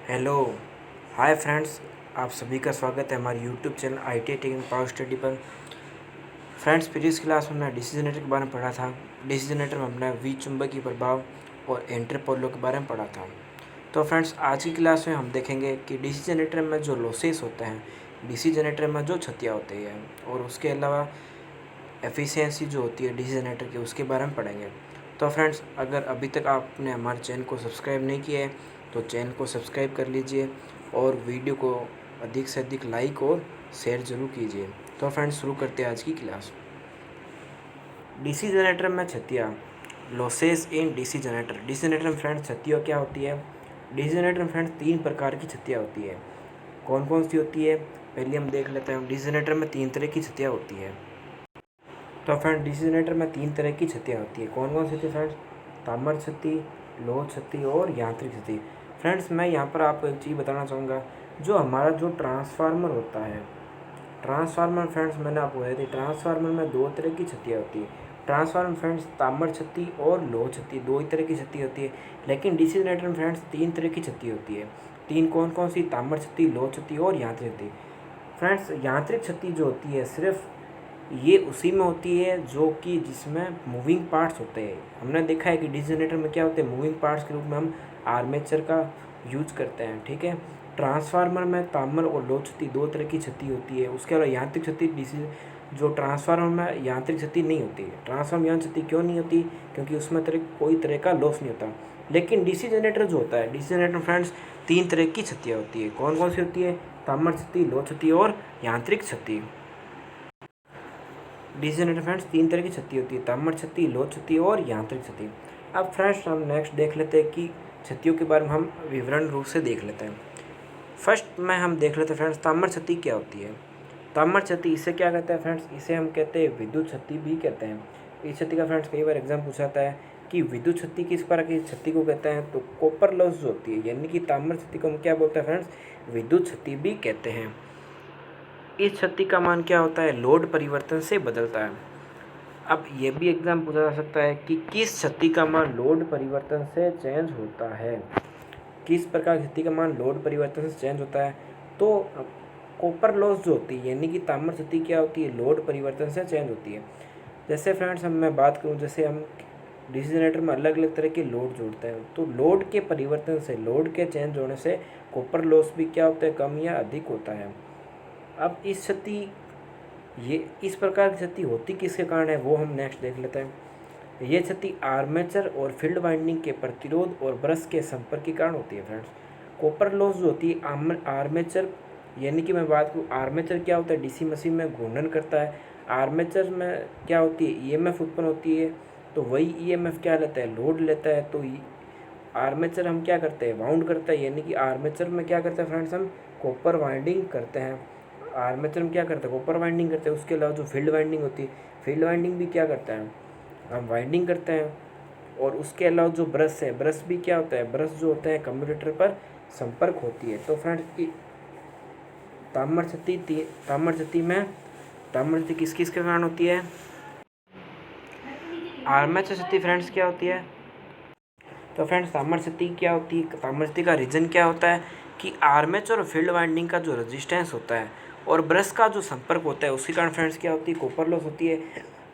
Hello. Hi friends, आप सभी का स्वागत है हमारे YouTube channel ITI. Technical power study पर। फ्रेंड्स, प्रीवियस क्लास में डीसी जनरेटर के बारे में पढ़ा था। डीसी जनरेटर में हमने विचुंबकीय प्रभाव और एंट्रोपोलो के बारे में पढ़ा था। तो फ्रेंड्स, आज की क्लास में हम देखेंगे कि डीसी जनरेटर में जो लॉसेस होते हैं, डीसी जनरेटर में जो क्षतियाँ होती है और उसके अलावा एफिशिएंसी जो होती है डीसी जनरेटर की, उसके बारे में पढ़ेंगे। तो फ्रेंड्स, अगर अभी तक आपने हमारे चैनल को सब्सक्राइब नहीं किया है तो चैनल को सब्सक्राइब कर लीजिए और वीडियो को अधिक से अधिक लाइक और शेयर ज़रूर कीजिए। तो फ्रेंड्स, शुरू करते हैं आज की क्लास। डीसी जनरेटर में क्षतियाँ, losses in DC generator. DC generator में फ्रेंड्स क्षतियाँ क्या होती है? डीसी जनरेटर में फ्रेंड्स 3 प्रकार की क्षतियाँ होती है। कौन कौन सी होती है, पहले हम देख लेते हैं। डीसी जनरेटर में 3 तरह की क्षतियाँ होती है। तो फ्रेंड, डीसी जनरेटर में 3 तरह की क्षतियाँ होती है। कौन कौन सी होती है फ्रेंड्स? तामर क्षति, लोह क्षति और यांत्रिक क्षति। फ्रेंड्स, मैं यहाँ पर आपको एक चीज़ बताना चाहूँगा। जो हमारा जो ट्रांसफार्मर होता है, ट्रांसफार्मर फ्रेंड्स मैंने आपको बताई थी, ट्रांसफार्मर में 2 तरह की क्षतियाँ होती है। ट्रांसफार्मर फ्रेंड्स तामर क्षति और लोह क्षति 2 ही तरह की क्षति होती है। लेकिन डीसी जनरेटर में फ्रेंड्स 3 तरह की क्षति होती है। 3 कौन कौन सी? तामर क्षति, लोह क्षति और यांत्रिक क्षति। फ्रेंड्स, यांत्रिक क्षति जो होती है सिर्फ ये उसी में होती है जो कि जिसमें मूविंग पार्ट्स होते हैं। हमने देखा है कि डीसी जनरेटर में क्या होते हैं, मूविंग पार्ट्स के रूप में हम आर्मेचर का यूज करते हैं। ठीक है। ट्रांसफार्मर में तामर और लोह क्षति 2 तरह की क्षति होती है। उसके अलावा यांत्रिक क्षति डीसी जो ट्रांसफार्मर में यांत्रिक क्षति नहीं होती है। ट्रांसफार्मर यांत्रिक क्षति क्यों नहीं होती? क्योंकि उसमें कोई तरह का लॉस नहीं होता। लेकिन डीसी जनरेटर जो होता है, डीसी जनरेटर फ्रेंड्स 3 तरह की क्षतियाँ होती है। कौन कौन सी होती है? तामर क्षति, लोह क्षति और यांत्रिक क्षति। डीसी जनरेटर फ्रेंड्स 3 तरह की क्षति होती है, तामर क्षति, लोह क्षति और यांत्रिक क्षति। अब फ्रेंड्स, हम नेक्स्ट देख लेते हैं कि क्षतियों के बारे में हम विवरण रूप से देख लेते हैं। फर्स्ट में हम देख लेते हैं फ्रेंड्स, तामर क्षति क्या होती है। तामर क्षति, इसे क्या कहते हैं फ्रेंड्स? इसे हम कहते हैं विद्युत क्षति भी कहते हैं। इस क्षति का फ्रेंड्स कई बार एग्जाम पूछा जाता है कि विद्युत क्षति किस प्रकार की क्षति को कहते हैं। तो कॉपर लॉस जो होती है, यानी कि तामर क्षति को हम क्या बोलते हैं फ्रेंड्स? विद्युत क्षति भी कहते हैं। इस क्षति का मान क्या होता है? लोड परिवर्तन से बदलता है। अब ये भी एग्जाम पूछा जा सकता है कि किस क्षति का मान लोड परिवर्तन से चेंज होता है। किस प्रकार की क्षति का मान लोड परिवर्तन से चेंज होता है? तो कॉपर लॉस जो होती है, यानी कि तामर क्षति क्या होती है? लोड परिवर्तन से चेंज होती है। जैसे फ्रेंड्स, मैं बात करूँ, जैसे हम डीसी जनरेटर में अलग अलग तरह के लोड जोड़ते हैं, तो लोड के परिवर्तन से, लोड के चेंज होने से कॉपर लॉस भी क्या होता है? कम या अधिक होता है। अब ये इस प्रकार की क्षति होती किसके कारण है, वो हम नेक्स्ट देख लेते हैं। ये क्षति आर्मेचर और फील्ड वाइंडिंग के प्रतिरोध और ब्रश के संपर्क के कारण होती है। फ्रेंड्स, कॉपर लॉस जो होती है आर्मेचर, यानी कि मैं बात करूँ, आर्मेचर क्या होता है? डीसी मशीन में घूर्णन करता है। आर्मेचर में क्या होती है? ईएमएफ उत्पन्न होती है। तो वही ईएमएफ क्या लेता है? लोड लेता है। तो आर्मेचर हम क्या करते हैं? वाउंड करता है, यानी कि आर्मेचर में क्या करते हैं फ्रेंड्स? हम कॉपर वाइंडिंग करते हैं। आर्मेचर में क्या करते हैं? कॉपर वाइंडिंग करते हैं। उसके अलावा जो फील्ड वाइंडिंग होती है, फील्ड वाइंडिंग भी क्या करता है? हम वाइंडिंग करते हैं। और उसके अलावा जो ब्रश है, ब्रश भी क्या होता है? ब्रश जो होता है कम्यूटेटर पर संपर्क होती है। तो फ्रेंड्स, तामर क्षति किस किस के कारण होती है? आर्मेचर क्षति फ्रेंड्स क्या होती है? तो फ्रेंड्स, तामर क्षति क्या होती है? तामर क्षति का रीजन क्या होता है कि आर्मेचर और फील्ड वाइंडिंग का जो रेजिस्टेंस होता है और ब्रश का जो संपर्क होता है, उसके कारण फ्रेंड्स क्या होती है? कॉपर लॉस होती है।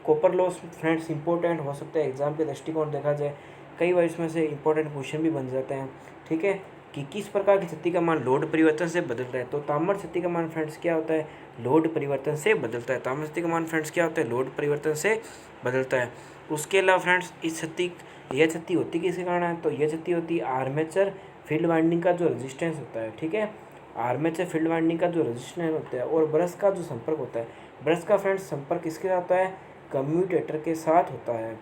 कॉपर लॉस फ्रेंड्स इंपॉर्टेंट हो सकता है, एग्जाम के दृष्टिकोण देखा जाए कई बार इसमें से इंपॉर्टेंट क्वेश्चन भी बन जाते हैं। ठीक है, कि किस प्रकार की क्षति का मान लोड परिवर्तन से बदलता है। तो तामर क्षति का मान फ्रेंड्स क्या होता है? लोड परिवर्तन से बदलता है। तामर क्षति का मान फ्रेंड्स क्या होता है? लोड परिवर्तन से बदलता है। उसके अलावा फ्रेंड्स, यह क्षति होती किसके कारण है? तो यह क्षति होती है आर्मेचर फील्ड वाइंडिंग का जो रेजिस्टेंस होता है। ठीक है, आर्मेचर फील्ड वाइंडिंग का जो रेजिस्टेंस होता है और ब्रश का जो संपर्क होता है। ब्रश का फ्रेंड्स संपर्क किसके साथ होता है? कम्यूटेटर के साथ होता है।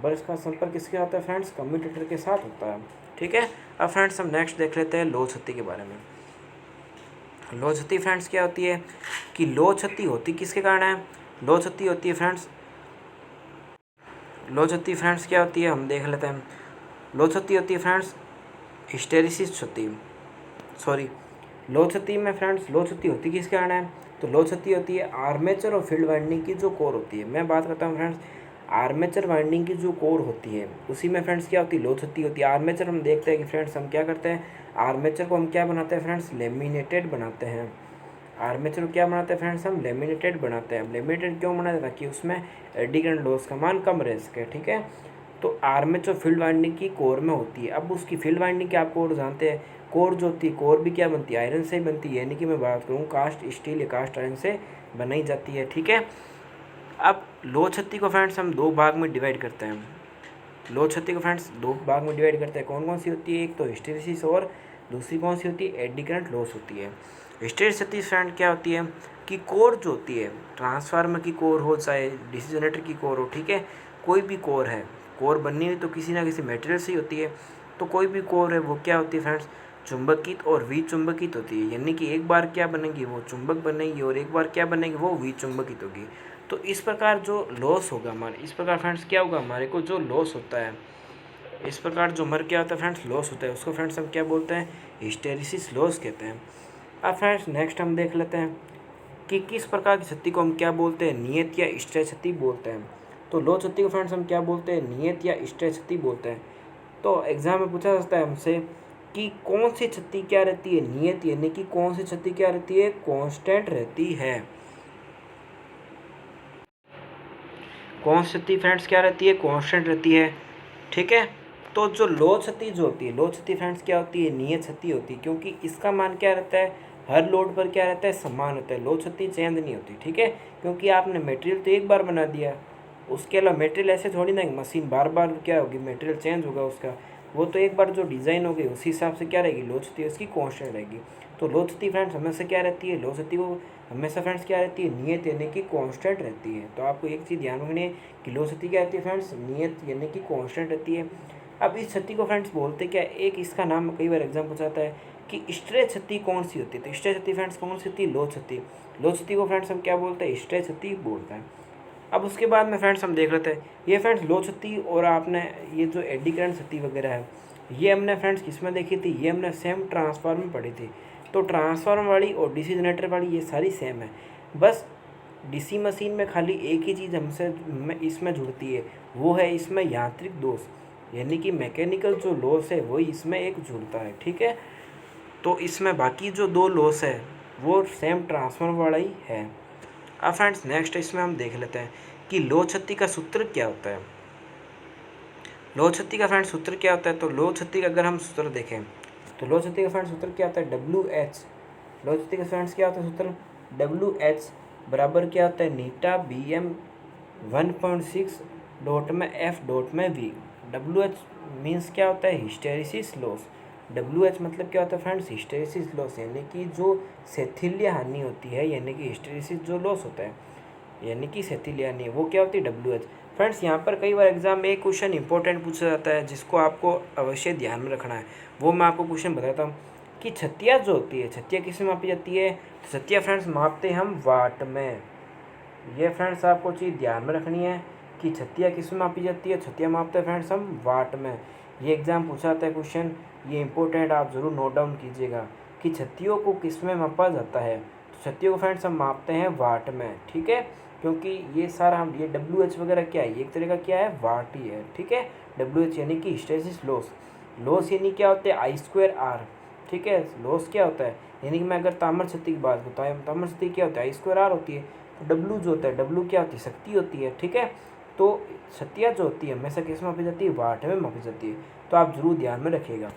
ब्रश का संपर्क किसके साथ होता है फ्रेंड्स? कम्यूटेटर के साथ होता है। ठीक है। अब फ्रेंड्स, हम नेक्स्ट देख लेते हैं लोह क्षति के बारे में। लोह क्षति फ्रेंड्स क्या होती है कि लोह क्षति होती किसके कारण है? लोह क्षति होती है फ्रेंड्स, लोह क्षति फ्रेंड्स क्या होती है, हम देख लेते हैं। लोह क्षति होती है फ्रेंड्स हिस्टेरिसिस क्षति, सॉरी, लोह क्षति में फ्रेंड्स, लोह क्षति होती किसके कारण है? तो लोह क्षति होती है आर्मेचर और फील्ड वाइंडिंग की जो कोर होती है। मैं बात करता हूँ फ्रेंड्स, आर्मेचर वाइंडिंग की जो कोर होती है उसी में फ्रेंड्स क्या होती है? लोह क्षति होती है। आर्मेचर हम देखते हैं कि फ्रेंड्स हम क्या करते हैं? आर्मेचर को हम क्या बनाते हैं फ्रेंड्स, लेमिनेटेड बनाते हैं। आर्मेचर को क्या बनाते हैं फ्रेंड्स, हम लेमिनेटेड बनाते हैं। लेमिनेटेड क्यों बनाते हैं, ताकि उसमें एडी करंट लॉस का मान कम रह सके, ठीक है। तो आर्मेचर फील्ड वाइंडिंग की कोर में होती है। अब उसकी फील्ड वाइंडिंग क्या आप और जानते हैं, कोर जो होती है, कोर भी क्या बनती है, आयरन से ही बनती है, यानी कि मैं बात करूँ कास्ट स्टील या कास्ट आयरन से बनाई जाती है, ठीक है। अब लोह छत्ती को फ्रेंड्स हम दो भाग में डिवाइड करते हैं। लोह छत्ती को फ्रेंड्स दो भाग में डिवाइड करते हैं। कौन कौन सी होती है, एक तो हिस्टैरिसीस और दूसरी कौन सी होती है, एडी करंट लॉस होती है। हिस्टैरिसीस फ्रेंड क्या होती है कि कोर जो होती है, ट्रांसफार्मर की कोर हो चाहे डीसी जनरेटर की कोर हो, ठीक है, कोई भी कोर है, कोर बननी हुई तो किसी ना किसी मटेरियल से ही होती है। तो कोई भी कोर है वो क्या होती है फ्रेंड्स, चुंबकित और विचुंबकित होती है, यानी कि एक बार क्या बनेगी वो चुंबक बनेगी और एक बार क्या बनेगी वो विचुंबकित होगी। तो इस प्रकार जो लॉस होगा हमारे, इस प्रकार फ्रेंड्स क्या होगा हमारे को जो लॉस होता है, इस प्रकार जो हमारे क्या होता है फ्रेंड्स लॉस होता है, उसको फ्रेंड्स हम क्या बोलते हैं, हिस्टैरिसीस लॉस कहते हैं। अब फ्रेंड्स नेक्स्ट हम देख लेते हैं कि किस प्रकार की क्षति को हम क्या बोलते हैं, नियत या स्ट्रे क्षति बोलते हैं। तो लो क्षति को फ्रेंड्स हम क्या बोलते हैं, नियत या स्ट्रे क्षति बोलते हैं। तो एग्जाम में पूछा जाता है हमसे कि कौन सी क्षति क्या रहती है, नियत, यानी कि कौन सी क्षति क्या रहती है, कांस्टेंट रहती है। कौन सी क्षति फ्रेंड्स क्या रहती है, कांस्टेंट रहती है, ठीक है। तो जो लो क्षति जो होती है, लो क्षति फ्रेंड्स क्या होती है, नियत क्षति होती है, क्योंकि इसका मान क्या रहता है, हर लोड पर क्या रहता है, समान होता है। लो क्षति चेंज नहीं होती, ठीक है, क्योंकि आपने मटेरियल तो एक बार बना दिया, उसके अलावा मटेरियल ऐसे थोड़ी ना मशीन बार बार क्या होगी, मटेरियल चेंज होगा उसका, वो तो एक बार जो डिज़ाइन होगी उसी हिसाब से क्या रहेगी, लो क्षति उसकी कांस्टेंट रहेगी। तो लो क्षति फ्रेंड्स हमेशा क्या रहती है, लो क्षति को हमेशा फ्रेंड्स क्या रहती है, नियत यानी कि कांस्टेंट रहती है। तो आपको एक चीज़ ध्यान रखनी है कि लो क्षति क्या रहती है फ्रेंड्स, नियत यानी कि कांस्टेंट रहती है। अब इस क्षति को फ्रेंड्स बोलते क्या, एक इसका नाम कई बार एग्जाम पूछाता है कि स्ट्रे क्षति कौन सी होती है। तो स्ट्रे क्षति फ्रेंड्स कौन सी होती है, लो क्षति। लो क्षति को फ्रेंड्स हम क्या बोलते हैं, स्ट्रे क्षति बोलते हैं। अब उसके बाद में फ्रेंड्स हम देख लेते हैं ये फ्रेंड्स लो क्षति, और आपने ये जो एडी करंट क्षति वगैरह है ये हमने फ्रेंड्स किस में देखी थी, ये हमने सेम ट्रांसफार्मर में पढ़ी थी। तो ट्रांसफार्मर वाली और डीसी जनरेटर वाली ये सारी सेम है, बस डीसी मशीन में खाली एक ही चीज़ हमसे इसमें जुड़ती है, वो है इसमें यांत्रिक दोष, यानी कि मैकेनिकल जो लॉस है वही इसमें एक जुड़ता है, ठीक है। तो इसमें बाकी जो दो लॉस है वो सेम ट्रांसफार्मर वाला ही है। अब फ्रेंड्स नेक्स्ट इसमें हम देख लेते हैं कि लो क्षति का सूत्र क्या होता है। लो क्षति का फ्रेंड्स सूत्र क्या होता है, तो लो क्षति का अगर हम सूत्र देखें तो लो क्षति का फ्रेंड्स सूत्र क्या होता है, WH। लो क्षति का फ्रेंड्स क्या होता है सूत्र, WH बराबर क्या होता है, नीटा BM 1.6 डॉट में F डॉट में V। WH मीन्स क्या होता है, हिस्टैरिसीस लॉस। WH मतलब क्या होता है फ्रेंड्स, हिस्टैरिसीस लॉस, यानी कि जो शैथिल्य हानि होती है, यानी कि हिस्टैरिसीस जो लॉस होता है, यानी कि शैथिल्य हानि, वो क्या होती है, WH। फ्रेंड्स यहाँ पर कई बार एग्जाम में एक क्वेश्चन इंपॉर्टेंट पूछा जाता है जिसको आपको अवश्य ध्यान में रखना है। वो मैं आपको क्वेश्चन बताता हूँ कि छत्तियाँ जो होती है, छत्तियाँ किस में मापी जाती है, तो छत्तियाँ फ्रेंड्स मापते हैं हम वाट में। ये फ्रेंड्स आपको चीज़ ध्यान में रखनी है कि छत्तियाँ किस में मापी जाती है, छत्तियाँ मापते हैं फ्रेंड्स हम वाट में। ये एग्जाम पूछा जाता है क्वेश्चन, ये इंपॉर्टेंट, आप ज़रूर नोट डाउन कीजिएगा कि छत्तियों को किस में मापा जाता है। तो छत्तियों को फ्रेंड्स हम मापते हैं वाट में, ठीक है, क्योंकि ये सारा हम ये WH वगैरह क्या है, एक तरह का क्या है, वाट ही है, ठीक है। WH यानी कि हिस्टैरिसीस लॉस। लॉस यानी क्या होता है, I²R, ठीक है। लॉस क्या होता है, यानी कि मैं अगर ताम्र क्षति की बात बताऊँ, ताम्र क्षति क्या होता है, I²R होती है। तो W जो होता है, W क्या होती है, शक्ति होती है, ठीक है। तो क्षतियाँ जो होती है हमेशा किस में मापी जाती है, वाट में मापी जाती है। तो आप जरूर ध्यान में रखिएगा।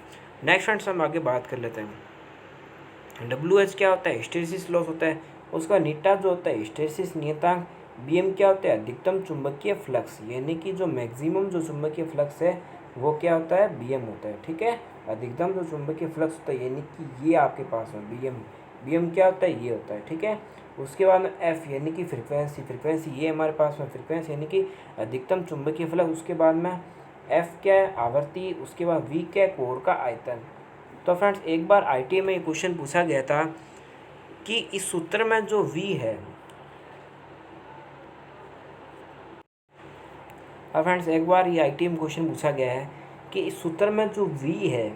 नेक्स्ट फ्रेंड्स हम आगे बात कर लेते हैं। WH क्या होता है, हिस्टैरिसीस लॉस होता है। उसका नीटा जो होता है, हिस्टैरिसीस नियतांक। BM क्या होता है, अधिकतम चुंबकीय फ्लक्स, यानी कि जो मैक्सिमम जो चुंबकीय फ्लक्स है वो क्या होता है, BM होता है, ठीक है। अधिकतम जो चुंबकीय फ्लक्स होता है, यानी कि ये आपके पास में BM क्या होता है, ये होता है, ठीक है। उसके बाद में F यानी कि फ्रिक्वेंसी ये हमारे पास में फ्रिक्वेंसी यानी कि अधिकतम चुंबकीय फ्लक्स। उसके बाद में F क्या है, आवृत्ति। उसके बाद V क्या है, कोर का आयतन। तो फ्रेंड्स एक बार ITA में ये क्वेश्चन पूछा गया था कि इस सूत्र में जो V है, अब फ्रेंड्स एक बार ये ITA में क्वेश्चन पूछा गया है कि इस सूत्र में जो V है,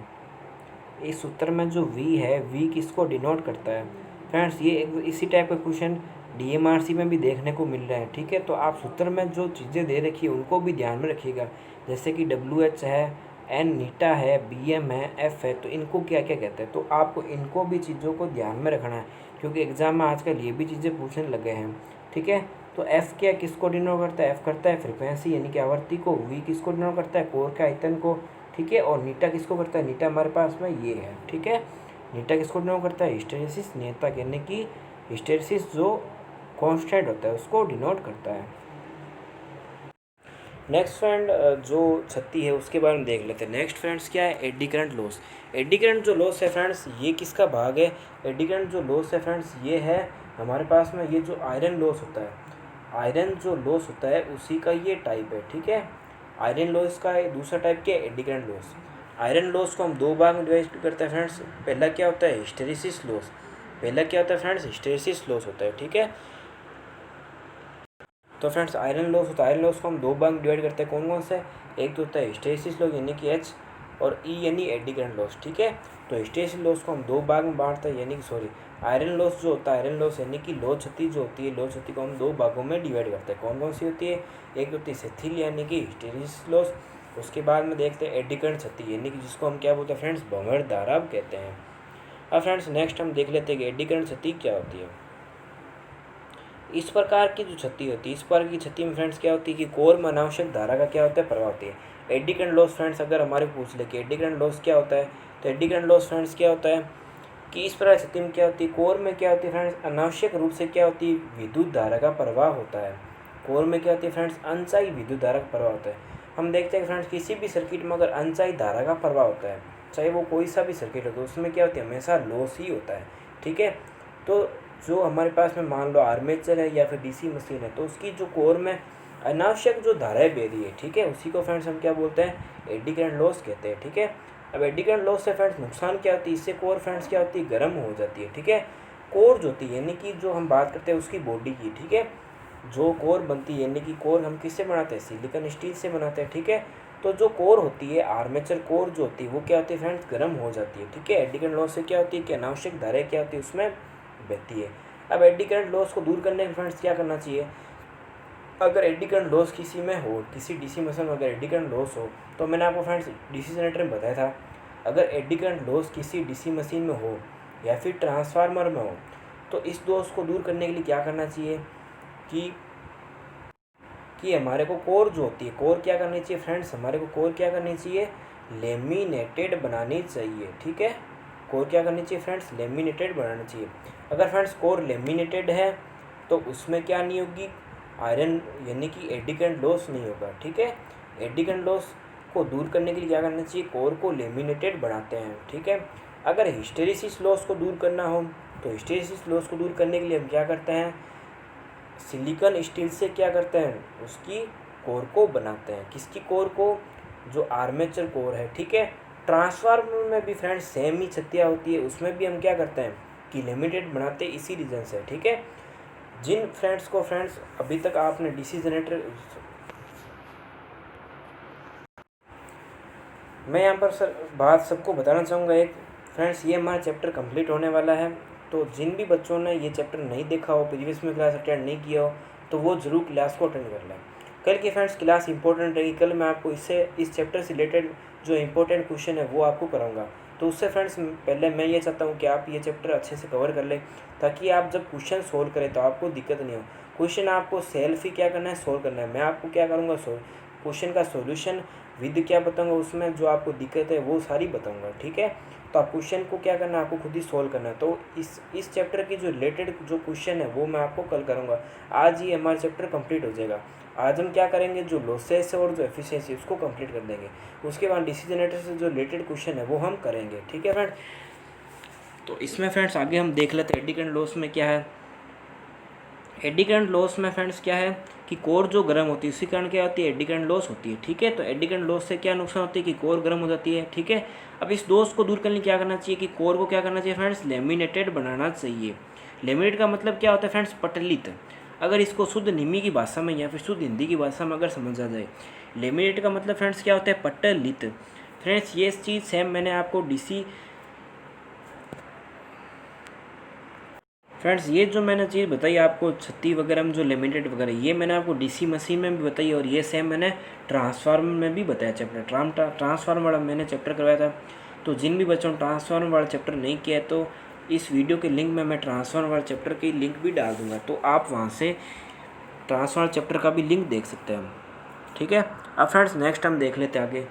इस सूत्र में जो V है, V किसको डिनोट करता है। फ्रेंड्स ये इसी टाइप का क्वेश्चन DMRC में भी देखने को मिल रहा है, ठीक है। तो आप सूत्र में जो चीज़ें दे रखी है उनको भी ध्यान में रखिएगा, जैसे कि WH है, एन नीटा है, बी एम है, एफ है, तो इनको क्या क्या कहते हैं। तो आपको इनको भी चीज़ों को ध्यान में रखना है, क्योंकि एग्ज़ाम में आजकल ये भी चीज़ें पूछने लगे हैं। ठीक है, तो एफ़ क्या किसको डिनोट करता है, एफ़ करता है फ्रिक्वेंसी यानी कि आवृत्ति को, वी किसको डिनोट करता है, कोर के आयतन को। ठीक है, और नीटा किसको करता है, नीटा हमारे पास में ये है। ठीक है, नीटा किसको डिनोट करता है, हिस्टैरिसीस नियतांक यानी कि हिस्टैरिसीस जो कांस्टेंट होता है उसको डिनोट करता है। नेक्स्ट फ्रेंड जो छत्ती है उसके बारे में देख लेते हैं। नेक्स्ट फ्रेंड्स क्या है, eddy current loss. Eddy current जो लॉस है फ्रेंड्स ये किसका भाग है, एडी करंट जो लॉस है फ्रेंड्स ये है हमारे पास में ये जो आयरन लॉस होता है, आयरन जो लॉस होता है उसी का ये टाइप है। ठीक है, आयरन लॉस का दूसरा टाइप क्या है, eddy current loss. Iron loss को हम दो भाग में डिवाइड करते हैं फ्रेंड्स। पहला क्या होता है, हिस्टैरिसीस लॉस। पहला क्या होता है फ्रेंड्स, हिस्टैरिसीस लॉस होता है। ठीक है, तो फ्रेंड्स आयरन लॉस होता है, आयरन लॉस को हम दो भाग में डिवाइड करते हैं। कौन कौन से, एक तो होता है हिस्टैरिसीस लॉस यानी कि एच, और ई यानी एडी करंट लॉस। ठीक है, तो हिस्टैरिसीस लॉस को हम दो भाग में बांटते हैं, यानी कि सॉरी आयरन लॉस जो होता है, आयरन लॉस यानी कि लो क्षति जो होती है, लो क्षति को हम दो भागों में डिवाइड करते हैं। कौन कौन सी होती है, एक होती है सेथिल यानी कि हिस्टैरिसीस लॉस, उसके बाद में देखते हैं एडी करंट क्षति यानी कि जिसको हम क्या बोलते हैं फ्रेंड्स, भंवर धारा कहते हैं। अब फ्रेंड्स नेक्स्ट हम देख लेते हैं कि एडी करंट क्षति क्या होती है। इस प्रकार की जो क्षति होती है, इस प्रकार की क्षति में फ्रेंड्स क्या होती है कि कोर में अनावश्यक धारा का क्या होता है, प्रभाव होती है। एडी करंट लॉस फ्रेंड्स अगर हमारे पूछ ले कि एडी करंट लॉस क्या होता है, तो एडी करंट लॉस फ्रेंड्स क्या होता है कि इस प्रकार क्षति में क्या होती है, कोर में क्या होती है फ्रेंड्स, अनावश्यक रूप से क्या होती है, विद्युत धारा का प्रवाह होता है। कोर में क्या होती है फ्रेंड्स, अनचाही विद्युत धारा का प्रवाह होता है। हम देखते हैं फ्रेंड्स किसी भी सर्किट में अगर अनचाही धारा का प्रवाह होता है, चाहे वो कोई सा भी सर्किट हो, तो उसमें क्या होती है, हमेशा लॉस ही होता है। ठीक है, तो जो हमारे पास में मान लो आर्मेचर है या फिर डीसी मशीन है, तो उसकी जो कोर में अनावश्यक जो धाराएं बह रही है, ठीक है, उसी को फ्रेंड्स हम क्या बोलते हैं, एडी करंट लॉस कहते हैं। ठीक है, अब एडी करंट लॉस से फ्रेंड्स नुकसान क्या होती है, इससे कोर फ्रेंड्स क्या होती है, गर्म हो जाती है। ठीक है, कोर जो होती है यानी कि जो हम बात करते हैं उसकी बॉडी की, ठीक है, जो कोर बनती है यानी कि कोर हम किससे बनाते हैं, सिलिकॉन स्टील से बनाते हैं। ठीक है, तो जो कोर होती है, आर्मेचर कोर जो होती है, वो क्या होती है फ्रेंड्स, गर्म हो जाती है। ठीक है, एडी करंट लॉस से क्या होती है कि अनावश्यक धाराएं क्या होती है उसमें बहती है। अब एडी करंट लॉस को दूर करने के फ्रेंड्स क्या करना चाहिए, अगर एडी करंट लॉस किसी में हो, किसी डीसी मशीन में अगर एडी करंट लॉस हो, तो मैंने आपको फ्रेंड्स डीसी जनरेटर में बताया था, अगर एडी करंट लॉस किसी डीसी मशीन में हो या फिर ट्रांसफार्मर में हो, तो इस दोष को दूर करने के लिए क्या करना चाहिए कि हमारे को कोर जो होती है, कोर क्या करनी चाहिए फ्रेंड्स, हमारे को कोर क्या करनी चाहिए, लेमिनेटेड बनानी चाहिए। ठीक है, कोर क्या करनी चाहिए फ्रेंड्स, लेमिनेटेड बनानी चाहिए। अगर फ्रेंड्स कोर लेमिनेटेड है तो उसमें क्या नहीं होगी, आयरन यानी कि एडी करंट लॉस नहीं होगा। ठीक है, एडी करंट लॉस को दूर करने के लिए क्या करना चाहिए, कोर को लेमिनेटेड बनाते हैं। ठीक है, अगर हिस्टैरिसीस लॉस को दूर करना हो, तो हिस्टैरिसीस लॉस को दूर करने के लिए हम क्या करते हैं, सिलिकॉन स्टील से क्या करते हैं, उसकी कोर को बनाते हैं। किसकी कोर को, जो आर्मेचर कोर है। ठीक है, ट्रांसफार्मर में भी फ्रेंड्स सेम ही क्षतियाँ होती है, उसमें भी हम क्या करते हैं कि लिमिटेड बनाते हैं इसी रीजन से। ठीक है, जिन फ्रेंड्स को फ्रेंड्स अभी तक आपने डीसी जनरेटर, मैं यहाँ पर सर बात सबको बताना चाहूँगा एक फ्रेंड्स, ये हमारा चैप्टर कंप्लीट होने वाला है, तो जिन भी बच्चों ने ये चैप्टर नहीं देखा हो, प्रीवियस में क्लास अटेंड नहीं किया हो, तो वो ज़रूर क्लास को अटेंड कर लें। कल की फ्रेंड्स क्लास इंपॉर्टेंट रहेगी, कल मैं आपको इस चैप्टर से रिलेटेड जो इंपॉर्टेंट क्वेश्चन है वो आपको कराऊंगा। तो उससे फ्रेंड्स पहले मैं ये चाहता हूँ कि आप ये चैप्टर अच्छे से कवर कर लें, ताकि आप जब क्वेश्चन सोल्व करें तो आपको दिक्कत नहीं हो। क्वेश्चन आपको सेल्फ ही क्या करना है, सोल्व करना है। मैं आपको क्या करूँगा, क्वेश्चन का सॉल्यूशन विद क्या बताऊंगा, उसमें जो आपको दिक्कत है वो सारी बताऊंगा। ठीक है, तो आप क्वेश्चन को क्या करना है, आपको खुद ही सोल्व करना है। तो इस चैप्टर की जो रिलेटेड जो क्वेश्चन है वो मैं आपको कल करूँगा। आज ही हमारा चैप्टर कंप्लीट हो जाएगा। आज हम क्या करेंगे, जो लॉसेस और जो एफिशिएंसी उसको कंप्लीट कर देंगे। उसके बाद डीसी जनरेटर से जो रिलेटेड क्वेश्चन है वो हम करेंगे। ठीक है फ्रेंड, तो इसमें फ्रेंड्स आगे हम देख लेते हैं एडी करंट लॉस में क्या है। एडी करंट लॉस में फ्रेंड्स क्या है कि कोर जो गर्म होती है उसी कारण क्या होती है, एडी करंट लॉस होती है। ठीक है, तो एडी करंट लॉस से क्या नुकसान होती है कि कोर गर्म हो जाती है। ठीक है, अब इस दोष को दूर करने क्या करना चाहिए कि कोर को क्या करना चाहिए फ्रेंड्स, लेमिनेटेड बनाना चाहिए। लेमिनेट का मतलब क्या होता है फ्रेंड्स, पटलित। अगर इसको शुद्ध निमी की भाषा में या फिर शुद्ध हिंदी की भाषा में अगर समझा जाए, लेमिनेट का मतलब फ्रेंड्स क्या होता है, पटलित। फ्रेंड्स ये चीज़ सेम मैंने आपको फ्रेंड्स ये जो मैंने चीज़ बताई आपको छत्ती वगैरह में जो लेमिनेटेड वगैरह, ये मैंने आपको डीसी मशीन में भी बताई और ये सेम मैंने ट्रांसफार्मर में भी बताया चैप्टर। ट्रांसफार्मर वाला मैंने चैप्टर करवाया था। तो जिन भी बच्चों ने ट्रांसफार्मर वाला चैप्टर नहीं किया है तो इस वीडियो के लिंक में मैं ट्रांसफार्मर वाले चैप्टर की लिंक भी डाल दूँगा, तो आप वहाँ से ट्रांसफार्मर चैप्टर का भी लिंक देख सकते हैं। ठीक है, अब फ्रेंड्स नेक्स्ट हम देख लेते हैं आगे।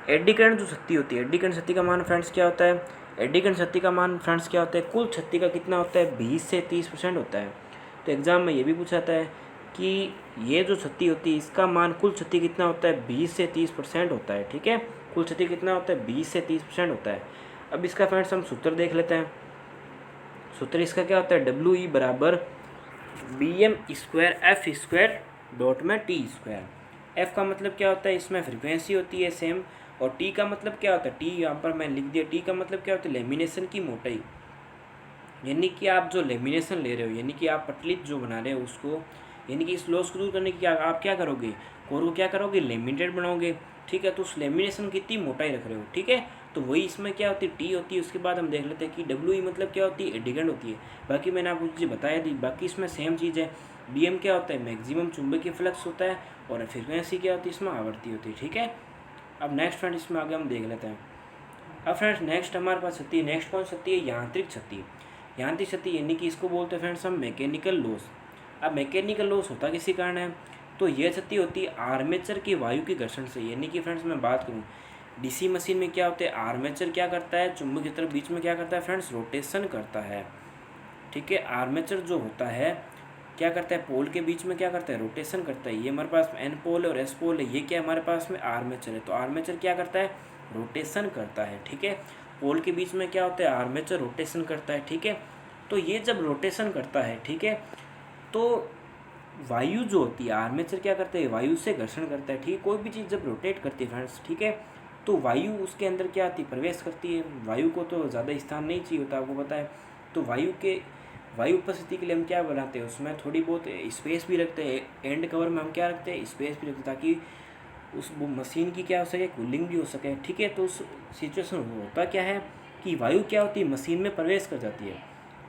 एडी करंट जो शक्ति होती है, एडी करंट शक्ति का मान फ्रेंड्स क्या होता है? एडी करंट शक्ति का मान फ्रेंड्स क्या होता है? कुल शक्ति का कितना होता है? 20 से 30% होता है। तो एग्जाम में ये भी पूछा जाता है कि ये जो शक्ति होती है इसका मान कुल शक्ति कितना होता है? 20 से 30% होता है। ठीक है, कुल शक्ति कितना होता है? 20 से 30% होता है। अब इसका फ्रेंड्स हम सूत्र देख लेते हैं। सूत्र इसका क्या होता है? WE बराबर BM²F² डॉट में T²। F का मतलब क्या होता है? इसमें फ्रीक्वेंसी होती है सेम, और T का मतलब क्या होता है? T यहाँ पर मैं लिख दिया। T का मतलब क्या होता है? लेमिनेशन की मोटाई, यानी कि आप जो लेमिनेशन ले रहे हो, यानी कि आप पटली जो बना रहे हो उसको, यानी कि इस लॉस को दूर करने की आप क्या करोगे? कोर को क्या करोगे? लेमिनेटेड बनाओगे। ठीक है, तो उस लेमिनेशन की कितनी मोटाई रख रहे हो। ठीक है, तो वही इसमें क्या होती है? टी होती है। उसके बाद हम देख लेते हैं कि WE मतलब क्या होती है? एडी करंट होती है। बाकी मैंने आपको चीज़ बताया दी, बाकी इसमें सेम चीज़ है। BM क्या होता है? मैक्सिमम चुंबकीय फ्लक्स होता है, और फ्रिक्वेंसी क्या होती है? इसमें आवृत्ति होती है। ठीक है, अब नेक्स्ट फ्रेंड इसमें आगे हम देख लेते हैं। अब फ्रेंड्स नेक्स्ट हमारे पास शक्ति, नेक्स्ट कौन शक्ति है? यांत्रिक शक्ति। यांत्रिक शक्ति यानी कि इसको बोलते हैं फ्रेंड्स हम मैकेनिकल लॉस। अब मैकेनिकल लॉस होता किसी कारण है? तो यह शक्ति होती है आर्मेचर की वायु के घर्षण से। यानी कि फ्रेंड्स मैं बात करूँ डीसी मशीन में क्या होता है? आर्मेचर क्या करता है? चुंबक की तरफ बीच में क्या करता है फ्रेंड्स? रोटेशन करता है। ठीक है, आर्मेचर जो होता है क्या करता है? पोल के बीच में क्या करता है? रोटेशन करता है। ये हमारे पास N पोल है और S पोल है, ये क्या हमारे पास में आर्मेचर है। तो आर्मेचर क्या करता है? रोटेशन करता है। ठीक है, पोल के बीच में क्या होता है? आर्मेचर रोटेशन करता है। ठीक है, तो ये जब रोटेशन करता है, ठीक है, तो वायु जो होती है, आर्मेचर क्या करता है? वायु से घर्षण करता है। ठीक है, कोई भी चीज़ जब रोटेट करती है फ्रेंड्स, ठीक है, तो वायु उसके अंदर क्या आती है? प्रवेश करती है। वायु को तो ज़्यादा स्थान नहीं चाहिए होता, आपको पता है। तो वायु उपस्थिति के लिए हम क्या बनाते हैं? उसमें थोड़ी बहुत स्पेस भी रखते हैं। एंड कवर में हम क्या रखते हैं? स्पेस भी रखते हैं, ताकि उस मशीन की क्या हो सके? कूलिंग भी हो सके। ठीक है, तो उस सिचुएशन होता क्या है कि वायु क्या होती है? मशीन में प्रवेश कर जाती है।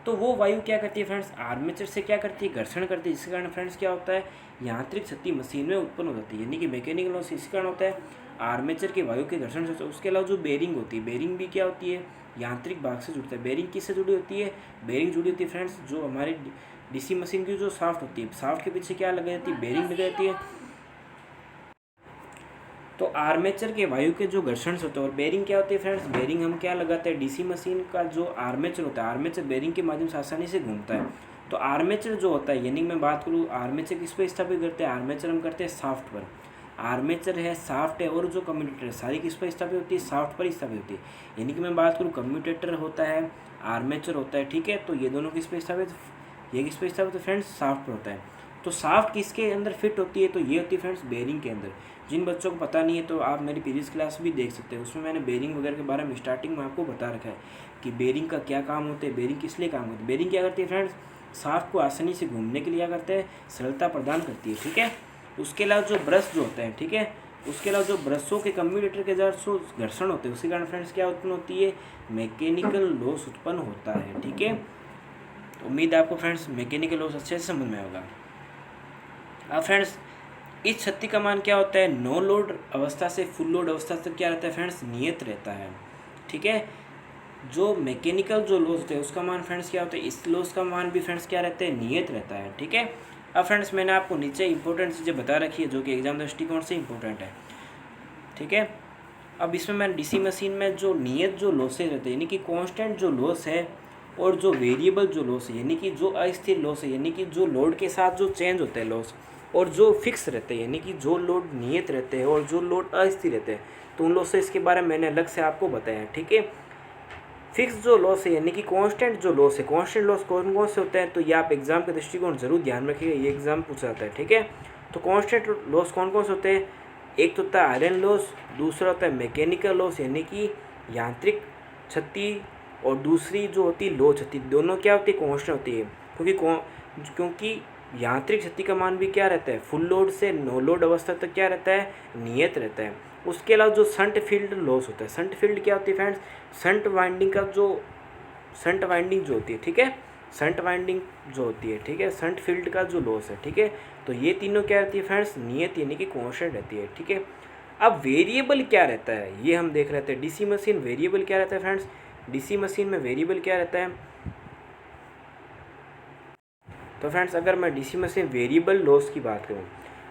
तो वो वायु क्या करती है फ्रेंड्स? आर्मेचर से क्या करती है? घर्षण करती है। जिसके कारण फ्रेंड्स क्या होता है? यांत्रिक शक्ति मशीन में उत्पन्न हो जाती है। यानी कि मैकेनिकल लॉस इसी कारण होता है, आर्मेचर के वायु के घर्षण से। उसके अलावा जो बेरिंग होती है, बेरिंग भी क्या होती है? यांत्रिक भाग से जुड़ता है। बेरिंग किससे जुड़ी होती है? बेरिंग जुड़ी होती है फ्रेंड्स जो हमारे डीसी मशीन की जो शाफ्ट होती है, शाफ्ट के पीछे क्या लगी जाती है? बेरिंग लगी जाती है। तो आर्मेचर के वायु के जो घर्षण होते हैं, और बेरिंग क्या होती है फ्रेंड्स? बेरिंग हम क्या लगाते हैं? डीसी मशीन का जो आर्मेचर होता है, आर्मेचर बेरिंग के माध्यम से आसानी से घूमता है। तो आर्मेचर जो होता है, यानी मैं बात करूँ आर्मेचर किस पर स्थापित करते हैं? आर्मेचर हम करते हैं शाफ्ट पर। आर्मेचर है, शाफ्ट है, और जो कम्यूटेटर है, सारी किस पर स्थापित होती है? शाफ्ट पर स्थापित होती है। यानी कि मैं बात करूँ कम्यूटेटर होता है, आर्मेचर होता है। ठीक है, तो ये दोनों किस पर स्थापित? ये किस पर स्थापित है फ्रेंड्स? शाफ्ट पर होता है। तो शाफ्ट किसके अंदर फिट होती है? तो ये होती है फ्रेंड्स बेरिंग के अंदर। जिन बच्चों को पता नहीं है तो आप मेरी प्रीवियस क्लास भी देख सकते हैं, उसमें मैंने बेरिंग वगैरह के बारे में स्टार्टिंग में आपको बता रखा है कि बेरिंग का क्या काम होता है, बेरिंग किस लिए काम होती है। बेरिंग क्या करती है फ्रेंड्स? शाफ्ट को आसानी से घूमने के लिए क्या करते हैं? सरलता प्रदान करती है। ठीक है, उसके अलावा जो ब्रश जो होते हैं, ठीक है, उसके अलावा जो ब्रशों के कम्यूटेटर के जो घर्षण होते हैं, उसके कारण फ्रेंड्स क्या उत्पन्न होती है? मैकेनिकल लॉस उत्पन्न होता है। ठीक है, उम्मीद है आपको फ्रेंड्स मैकेनिकल लॉस अच्छे से समझ में होगा। अब फ्रेंड्स इस शक्ति का मान क्या होता है? नो लोड अवस्था से फुल लोड अवस्था तक क्या रहता है फ्रेंड्स? नियत रहता है। ठीक है, जो मैकेनिकल जो लॉस होते हैं उसका मान फ्रेंड्स क्या होता है? इस लॉस का मान भी फ्रेंड्स क्या रहता है? नियत रहता है। ठीक है, अब फ्रेंड्स मैंने आपको नीचे इंपॉर्टेंट चीज़ें बता रखी है जो कि एग्जाम दृष्टिकोण से इंपॉर्टेंट है। ठीक है, अब इसमें मैंने डीसी मशीन में जो नियत जो लॉसेज रहते हैं, यानी कि कांस्टेंट जो लॉस है, और जो वेरिएबल जो लॉस है, यानी कि जो अस्थिर लॉस है, यानी कि जो लोड के साथ जो चेंज होता है लॉस, और जो फिक्स रहते हैं, यानी कि जो लोड नियत रहते हैं और जो लोड अस्थिर रहते हैं, तो उन लॉसेस के बारे में मैंने अलग से आपको बताया है। ठीक है, फिक्स जो लॉस है यानी कि कांस्टेंट जो लॉस है, कांस्टेंट लॉस कौन कौन से होते हैं? तो ये आप एग्जाम के दृष्टिकोण जरूर ध्यान रखिएगा, ये एग्जाम पूछा जाता है। ठीक है, तो कांस्टेंट लॉस कौन कौन से होते हैं? एक तो होता है आयरन लॉस, दूसरा होता है मैकेनिकल लॉस यानी कि यांत्रिक क्षति, और दूसरी जो होती है लो क्षति। दोनों क्या होती है? कांस्टेंट होती है, क्योंकि यांत्रिक शक्ति का मान भी क्या रहता है? फुल लोड से नो लोड अवस्था तक क्या रहता है? नियत रहता है। उसके अलावा जो शंट फील्ड लॉस होता है, शंट फील्ड क्या होती है फ्रेंड्स? शंट वाइंडिंग जो होती है, ठीक है, शंट वाइंडिंग जो होती है, ठीक है, शंट फील्ड का जो लॉस है, ठीक है। तो ये तीनों क्या रहती है फ्रेंड्स, नियत यानी कि कॉन्स्टेंट रहती है, ठीक है। अब वेरिएबल क्या रहता है ये हम देख रहे थे। डीसी मशीन वेरिएबल क्या रहता है फ्रेंड्स, डीसी मशीन में वेरिएबल क्या रहता है। तो फ्रेंड्स अगर मैं डीसी मशीन वेरिएबल लॉस की बात करूँ,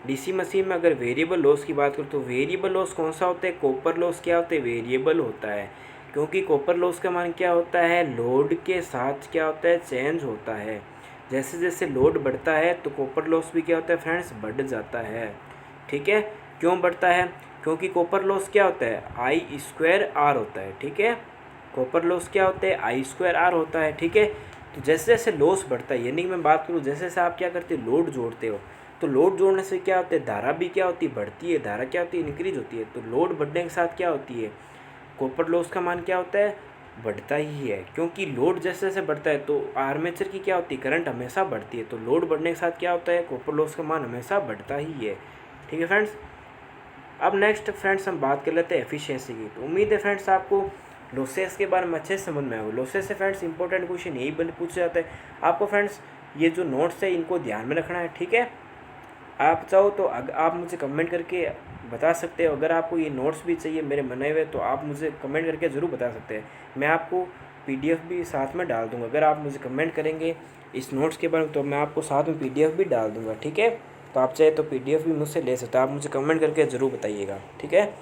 डीसी मशीन में अगर वेरिएबल लॉस की बात करूँ तो वेरिएबल लॉस कौन सा होता है, कॉपर लॉस क्या होता है, वेरिएबल होता है। क्योंकि कॉपर लॉस का मान क्या होता है, लोड के साथ क्या होता है, चेंज होता है। जैसे जैसे लोड बढ़ता है तो कॉपर लॉस भी क्या होता है फ्रेंड्स, बढ़ जाता है, ठीक है। क्यों बढ़ता है, क्योंकि कॉपर लॉस क्या होता है, आई स्क्वायर आर होता है, ठीक है। कॉपर लॉस क्या होता है, आई स्क्वायर आर होता है, ठीक है। तो जैसे जैसे लॉस बढ़ता है, यानी कि मैं बात करूँ जैसे जैसे आप क्या करते हो, लोड जोड़ते हो, तो लोड जोड़ने से क्या होता है, धारा भी क्या होती है, बढ़ती है, धारा क्या होती है, इंक्रीज होती है। तो लोड बढ़ने के साथ क्या होती है, कॉपर लॉस का मान क्या होता है, बढ़ता ही है। क्योंकि लोड जैसे जैसे बढ़ता है तो आर्मेचर की क्या होती है, करंट हमेशा बढ़ती है। तो लोड बढ़ने के साथ क्या होता है, कॉपर लॉस का मान हमेशा बढ़ता ही है, ठीक है फ्रेंड्स। अब नेक्स्ट फ्रेंड्स हम बात कर लेते हैं एफिशिएंसी की। तो उम्मीद है फ्रेंड्स आपको लॉसेस के बारे में अच्छे से समझ में आएगा। लॉसेस से फ्रेंड्स इंपॉर्टेंट क्वेश्चन यही पूछे जाते हैं आपको फ्रेंड्स। ये जो नोट्स है इनको ध्यान में रखना है, ठीक है। आप चाहो तो आप मुझे कमेंट करके बता सकते हो। अगर आपको ये नोट्स भी चाहिए मेरे बनाए हुए तो आप मुझे कमेंट करके ज़रूर बता सकते हैं। मैं आपको पीडीएफ भी साथ में डाल दूँगा। अगर आप मुझे कमेंट करेंगे इस नोट्स के बारे में तो मैं आपको साथ में पीडीएफ भी डाल दूँगा, ठीक है। तो आप चाहे तो पीडीएफ भी मुझसे ले सकते हो। आप मुझे कमेंट करके ज़रूर बताइएगा, ठीक है।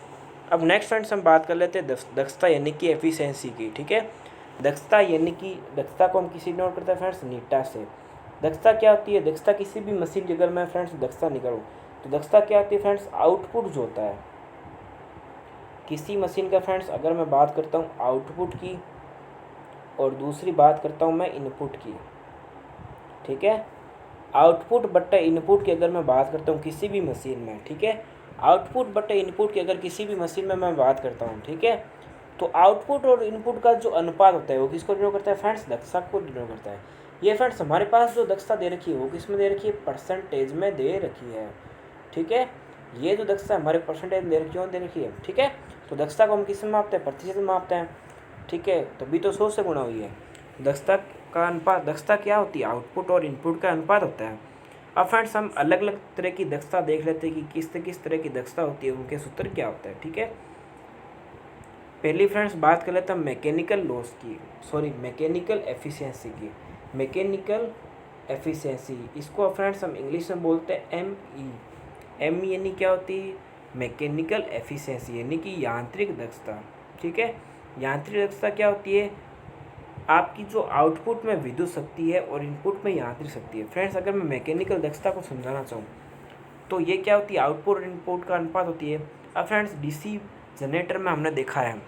अब नेक्स्ट फ्रेंड्स हम बात कर लेते हैं दक्षता यानी कि एफिशिएंसी की, ठीक है। दक्षता यानी कि दक्षता को हम किसी नोट करते हैं फ्रेंड्स, नीटा से। दक्षता क्या होती है, दक्षता किसी भी मशीन की अगर मैं फ्रेंड्स दक्षता निकालूँ तो दक्षता क्या होती है फ्रेंड्स, आउटपुट जो होता है किसी मशीन का फ्रेंड्स। अगर मैं बात करता हूँ आउटपुट की और दूसरी बात करता हूँ मैं इनपुट की, ठीक है। आउटपुट बट्टा इनपुट की अगर मैं बात करता हूँ किसी भी मशीन में, ठीक है। आउटपुट बट्टा इनपुट की अगर किसी भी मशीन में मैं बात करता हूँ, ठीक है, तो आउटपुट और इनपुट का जो अनुपात होता है वो किसको डिनोट करता है फ्रेंड्स, दक्षता को डिनोट करता है। ये फ्रेंड्स हमारे पास जो दक्षता दे रखी है वो किस में दे रखी है, परसेंटेज में दे रखी है, ठीक है। ये जो दक्षता हमारे परसेंटेज में दे रखी है दे रखी है, ठीक है। तो दक्षता को हम किस में मापते हैं, प्रतिशत में मापते हैं, ठीक है। तभी तो 100 से गुणा हुई है। दक्षता का अनुपात, दक्षता क्या होती है, आउटपुट और इनपुट का अनुपात होता है। अब फ्रेंड्स हम अलग अलग तरह की दक्षता देख लेते हैं कि किस तरह की दक्षता होती है, उनके सूत्र क्या होता है, ठीक है। पहली फ्रेंड्स बात कर लेते हैं मैकेनिकल लॉस की, मैकेनिकल एफिशिएंसी की। मैकेनिकल एफिशिएंसी, इसको फ्रेंड्स हम इंग्लिश में बोलते हैं एम ई यानी क्या होती है, मैकेनिकल एफिशिएंसी यानी कि यांत्रिक दक्षता, ठीक है। यांत्रिक दक्षता क्या होती है, आपकी जो आउटपुट में विद्युत शक्ति है और इनपुट में यांत्रिक शक्ति है। फ्रेंड्स अगर मैं मैकेनिकल दक्षता को समझाना चाहूँ तो ये क्या होती है, आउटपुट और इनपुट का अनुपात होती है। अब फ्रेंड्स डीसी जनरेटर में हमने देखा है,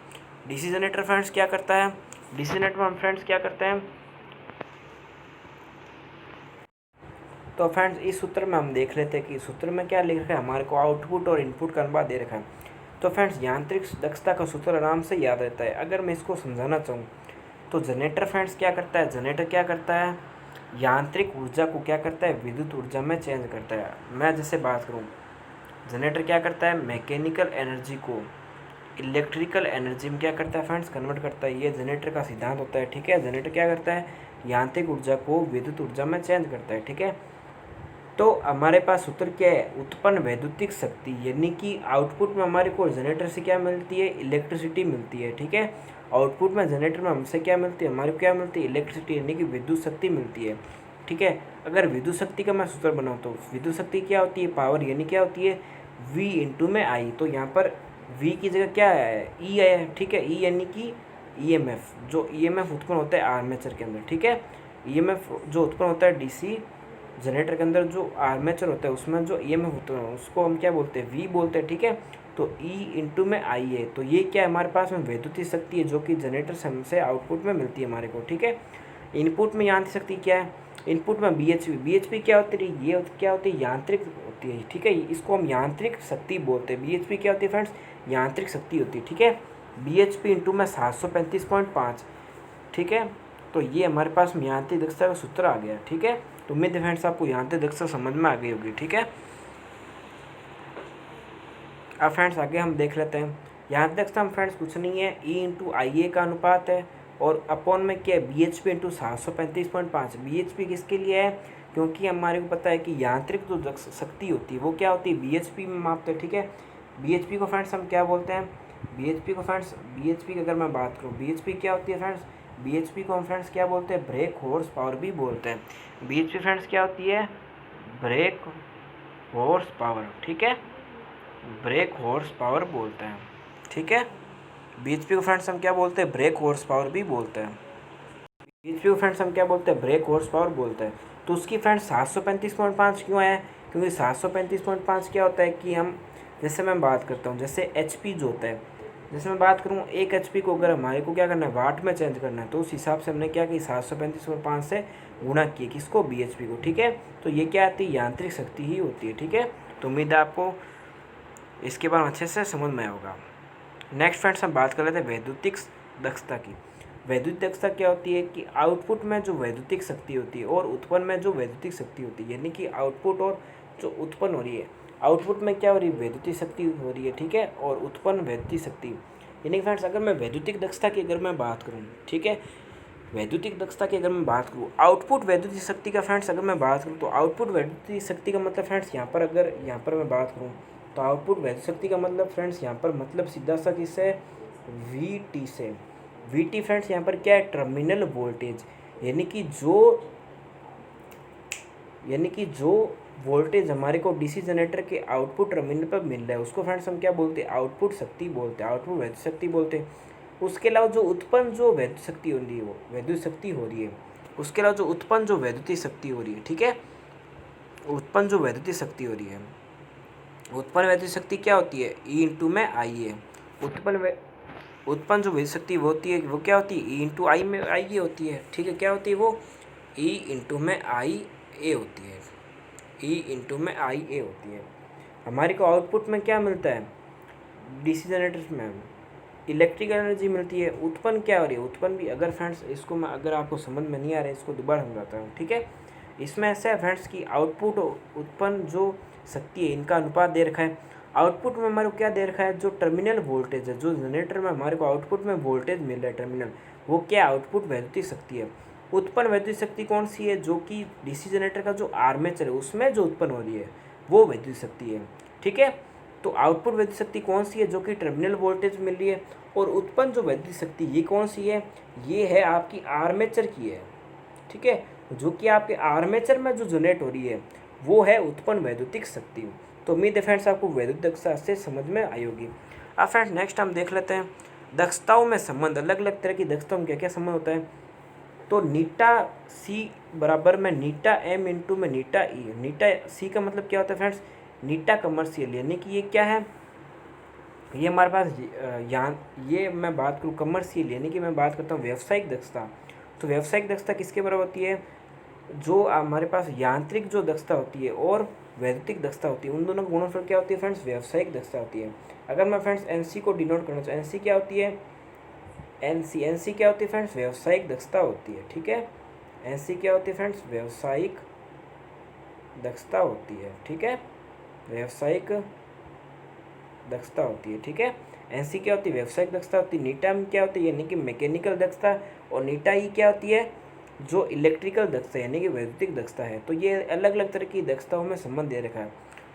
डीसी जनरेटर फ्रेंड्स क्या करता है, डीसी जनरेटर में हम फ्रेंड्स क्या करते हैं, तो फ्रेंड्स इस सूत्र में हम देख लेते हैं कि सूत्र में क्या लिख रखा है, हमारे को आउटपुट और इनपुट का अनुपात दे रखा है। तो फ्रेंड्स यांत्रिक दक्षता का सूत्र आराम से याद रहता है। अगर मैं इसको समझाना चाहूँ तो जनरेटर फ्रेंड्स क्या करता है, जनरेटर क्या करता है, यांत्रिक ऊर्जा को क्या करता है, विद्युत ऊर्जा में चेंज करता है। मैं जैसे बात करूँ, जनरेटर क्या करता है, मैकेनिकल एनर्जी को इलेक्ट्रिकल एनर्जी में क्या करता है फ्रेंड्स, कन्वर्ट करता है। ये जनरेटर का सिद्धांत होता है, ठीक है। जनरेटर क्या करता है, यांत्रिक ऊर्जा को विद्युत ऊर्जा में चेंज करता है, ठीक है। तो हमारे पास सूत्र क्या है, उत्पन्न वैद्युतिक शक्ति यानी कि आउटपुट में हमारे को जनरेटर से क्या मिलती है, इलेक्ट्रिसिटी मिलती है, ठीक है। आउटपुट में जनरेटर में हमसे क्या मिलती है, हमारे को क्या मिलती है, इलेक्ट्रिसिटी यानी कि विद्युत शक्ति मिलती है, ठीक है। अगर विद्युत शक्ति का मैं सूत्र बनाऊँ तो विद्युत शक्ति क्या होती है, पावर यानी क्या होती है, V इंटू में आई। तो यहाँ पर V की जगह क्या है, E है, ठीक है। E यानी कि EMF, जो EMF उत्पन्न होता है आर्मेचर के अंदर, ठीक है। EMF जो उत्पन्न होता है डीसी जनरेटर के अंदर, जो आर्मेचर होता है उसमें जो EMF उत्पन्न है उसको हम क्या बोलते हैं, V बोलते हैं, ठीक है। तो E इंटू में आई है। तो ये क्या है, हमारे पास में वैद्युतिक शक्ति है जो कि जनरेटर से हमसे आउटपुट में मिलती है हमारे को, ठीक है। इनपुट में यांत्रिक शक्ति क्या है, इनपुट में BHP क्या होती है, ये क्या होती है, यांत्रिक होती है, ठीक है। इसको हम यांत्रिक शक्ति बोलते हैं। BHP क्या होती है फ्रेंड्स, यांत्रिक शक्ति होती है, ठीक है। BHP इंटू में 735.5, ठीक है। तो ये हमारे पास यांत्रिक दक्षता का सूत्र आ गया, ठीक है। तो उम्मीद है फ्रेंड्स आपको यांत्रिक दक्षता समझ में आ गई होगी, ठीक है। अब फ्रेंड्स आगे हम देख लेते हैं यांत्रिक दक्षता। हम फ्रेंड्स कुछ नहीं है, E इंटू IA का अनुपात है, और अपॉन में क्या है, bhp पी इंटू 735.5। bhp किसके लिए है, क्योंकि हमारे को पता है कि यांत्रिक जो शक्ति होती है वो क्या होती है, bhp में मापते हैं। ठीक है, bhp को फ्रेंड्स हम क्या बोलते हैं, bhp को फ्रेंड्स, bhp की अगर मैं बात करूँ, bhp क्या होती है फ्रेंड्स, bhp को हम फ्रेंड्स क्या बोलते हैं, ब्रेक हॉर्स पावर भी बोलते हैं। bhp फ्रेंड्स क्या होती है, ब्रेक हॉर्स पावर। ठीक है, ब्रेक हॉर्स पावर बोलते हैं। ठीक है, bhp को फ्रेंड्स हम क्या बोलते हैं, ब्रेक हॉर्स पावर भी बोलते हैं। bhp को फ्रेंड्स हम क्या बोलते हैं, ब्रेक हॉर्स पावर बोलते हैं। तो उसकी फ्रेंड्स 735.5 क्यों है, क्योंकि 735.5 क्या होता है कि हम, जैसे मैं बात करता हूँ, जैसे HP जो होता है, जैसे मैं बात करूँ 1 HP को अगर हमारे को क्या करना है, वाट में चेंज करना है, तो उस हिसाब से हमने क्या कि 735.5 से गुणा किए किसको, bhp को। ठीक है, तो ये क्या आती है, यांत्रिक शक्ति ही होती है। ठीक है, तो उम्मीद है आपको इसके बारे में अच्छे से समझ में होगा। नेक्स्ट फ्रेंड्स हम बात कर लेते हैं वैद्युतिक दक्षता की। वैद्युतिक दक्षता क्या होती है कि आउटपुट में जो वैद्युतिक शक्ति होती है और उत्पन्न में जो वैद्युतिक शक्ति होती है, यानी कि आउटपुट और जो उत्पन्न हो रही है, आउटपुट में क्या हो रही है, वैद्युतिक शक्ति हो रही है। ठीक है, और उत्पन्न वैद्युतिक शक्ति, यानी फ्रेंड्स अगर मैं वैद्युतिक दक्षता की अगर मैं बात करूँ, ठीक है, वैद्युतिक दक्षता की अगर मैं बात करूँ, आउटपुट वैद्युतिक शक्ति का फ्रेंड्स अगर मैं बात करूँ, तो आउटपुट वैद्युतिक शक्ति का मतलब फ्रेंड्स यहाँ पर अगर यहाँ पर मैं बात करूँ, तो आउटपुट वैद्युतिक शक्ति का मतलब फ्रेंड्स यहाँ पर मतलब सीधा सा किससे, VT से। VT फ्रेंड्स यहाँ पर क्या है, टर्मिनल वोल्टेज, यानी कि जो वोल्टेज हमारे को डीसी जनरेटर के आउटपुट टर्मिनल पर मिल रहा है उसको फ्रेंड्स हम क्या बोलते हैं, आउटपुट शक्ति बोलते हैं, आउटपुट वैद्युत शक्ति बोलते हैं। उसके अलावा जो उत्पन्न जो वैद्युत शक्ति हो रही है, वो वैद्युत शक्ति हो रही है, उसके अलावा जो उत्पन्न जो वैद्युतिक शक्ति हो रही है, ठीक है, उत्पन्न जो वैद्युतिक शक्ति हो रही है, उत्पन्न वैद्युत शक्ति क्या होती है, E इंटू में I है। उत्पन्न जो वैद्युत शक्ति वो होती है, वो क्या होती है, E इंटू आई में आई ए होती है। ठीक है, क्या होती है वो, E इंटू में आई ए होती है, E इंटू में आई ए होती है। हमारे को आउटपुट में क्या मिलता है, डीसी जनरेटर में इलेक्ट्रिकल एनर्जी मिलती है। उत्पन्न क्या हो रही है, उत्पन्न भी अगर फ्रेंड्स इसको मैं, अगर आपको समझ में नहीं आ रहा है इसको दोबारा समझाता हूँ। ठीक है, इसमें ऐसा है फ्रेंड्स कि आउटपुट उत्पन्न जो शक्ति है इनका अनुपात दे रखा है। आउटपुट में हमारे को क्या दे रखा है, जो टर्मिनल वोल्टेज है, जो जनरेटर में हमारे को आउटपुट में वोल्टेज मिल रहा है टर्मिनल, वो क्या आउटपुट वैद्युतिक शक्ति है। उत्पन्न वैद्युतिक शक्ति कौन सी है, जो कि डीसी जनरेटर का जो आर्मेचर है उसमें जो उत्पन्न हो रही है वो वैद्युतिक शक्ति है। ठीक है, तो आउटपुट वैद्युतिक शक्ति कौन सी है, जो कि टर्मिनल वोल्टेज मिल रही है, और उत्पन्न जो वैद्युतिक शक्ति ये कौन सी है, ये है आपकी आर्मेचर की है। ठीक है, जो कि आपके आर्मेचर में जो जनरेट हो रही है वो है उत्पन्न वैद्युतिक शक्ति। तो उम्मीद है फ्रेंड्स आपको वैद्युतिक दक्षता से समझ में आई होगी। अब फ्रेंड्स नेक्स्ट हम देख लेते हैं दक्षताओं में संबंध। अलग अलग तरह की दक्षताओं में क्या क्या संबंध होता है, तो नीटा सी बराबर में नीटा एम इंटू में नीटा ई। नीटा सी का मतलब क्या होता है फ्रेंड्स, नीटा कमर्शियल, यानी कि ये क्या है, ये हमारे पास ये मैं बात करूँ कमर्शियल, यानी कि मैं बात करता हूँ व्यावसायिक दक्षता। तो व्यावसायिक दक्षता किसके बराबर होती है, जो हमारे पास यांत्रिक जो दक्षता होती है और वैद्युतिक दक्षता होती है, उन दोनों गुणनफल क्या होती है फ्रेंड्स, व्यावसायिक दक्षता होती है। अगर मैं फ्रेंड्स एनसी को डिनोट करना चाहूँ, एनसी क्या होती है, एनसी क्या होती है फ्रेंड्स, व्यावसायिक दक्षता होती है। ठीक है, एनसी क्या होती है फ्रेंड्स, व्यावसायिक दक्षता होती है। ठीक है, व्यावसायिक दक्षता होती है। ठीक है, एनसी क्या होती है, व्यावसायिक दक्षता होती है। नीटा में क्या होती है, यानी कि मैकेनिकल दक्षता, और नीटा ई क्या होती है, जो इलेक्ट्रिकल दक्षता यानी कि वैद्युतिक दक्षता है। तो ये अलग अलग तरह की दक्षताओं में संबंध दे रखा है।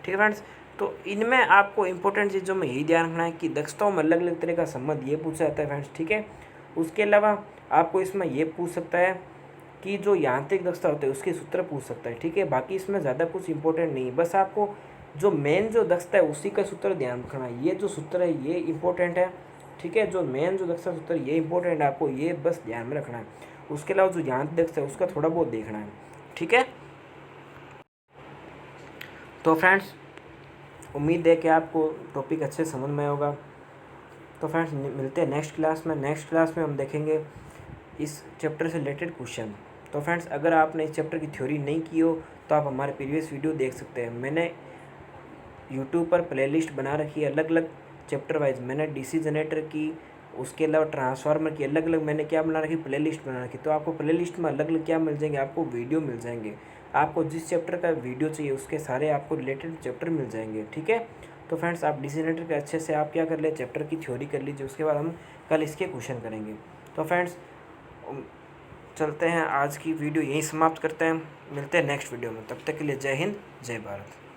ठीक है फ्रेंड्स, तो इनमें आपको इंपॉर्टेंट चीज़ों में यही ध्यान रखना है कि दक्षताओं में अलग अलग तरह का संबंध ये पूछा जाता है फ्रेंड्स। ठीक है, उसके अलावा आपको इसमें ये पूछ सकता है कि जो यांत्रिक दक्षता होती है उसके सूत्र पूछ सकता है। ठीक है, बाकी इसमें ज़्यादा कुछ इंपॉर्टेंट नहीं, बस आपको जो मेन जो दक्षता है उसी का सूत्र ध्यान रखना है। ये जो सूत्र है ये इंपॉर्टेंट है। ठीक है, जो मेन जो दक्षता सूत्र ये इंपॉर्टेंट है, आपको ये बस ध्यान में रखना है। उसके अलावा जो यांत्रिक दक्षता है उसका थोड़ा बहुत देखना है। ठीक है, तो फ्रेंड्स उम्मीद है कि आपको टॉपिक अच्छे समझ में होगा। तो फ्रेंड्स मिलते हैं नेक्स्ट क्लास में। नेक्स्ट क्लास में हम देखेंगे इस चैप्टर से रिलेटेड क्वेश्चन। तो फ्रेंड्स अगर आपने इस चैप्टर की थ्योरी नहीं की हो तो आप हमारे प्रीवियस वीडियो देख सकते हैं। मैंने यूट्यूब पर प्लेलिस्ट बना रखी है अलग अलग चैप्टर वाइज। मैंने डीसी जनरेटर की, उसके अलावा ट्रांसफार्मर की अलग अलग मैंने क्या बना रखी, प्लेलिस्ट बना रखी। तो आपको प्लेलिस्ट में अलग अलग क्या मिल जाएंगे, आपको वीडियो मिल जाएंगे। आपको जिस चैप्टर का वीडियो चाहिए उसके सारे आपको रिलेटेड चैप्टर मिल जाएंगे। ठीक है, तो फ्रेंड्स आप डीसी जनरेटर के अच्छे से आप क्या कर ले, चैप्टर की थ्योरी कर लीजिए। उसके बाद हम कल इसके क्वेश्चन करेंगे। तो फ्रेंड्स चलते हैं, आज की वीडियो यहीं समाप्त करते हैं, मिलते हैं नेक्स्ट वीडियो में। तब तक के लिए जय हिंद, जय भारत।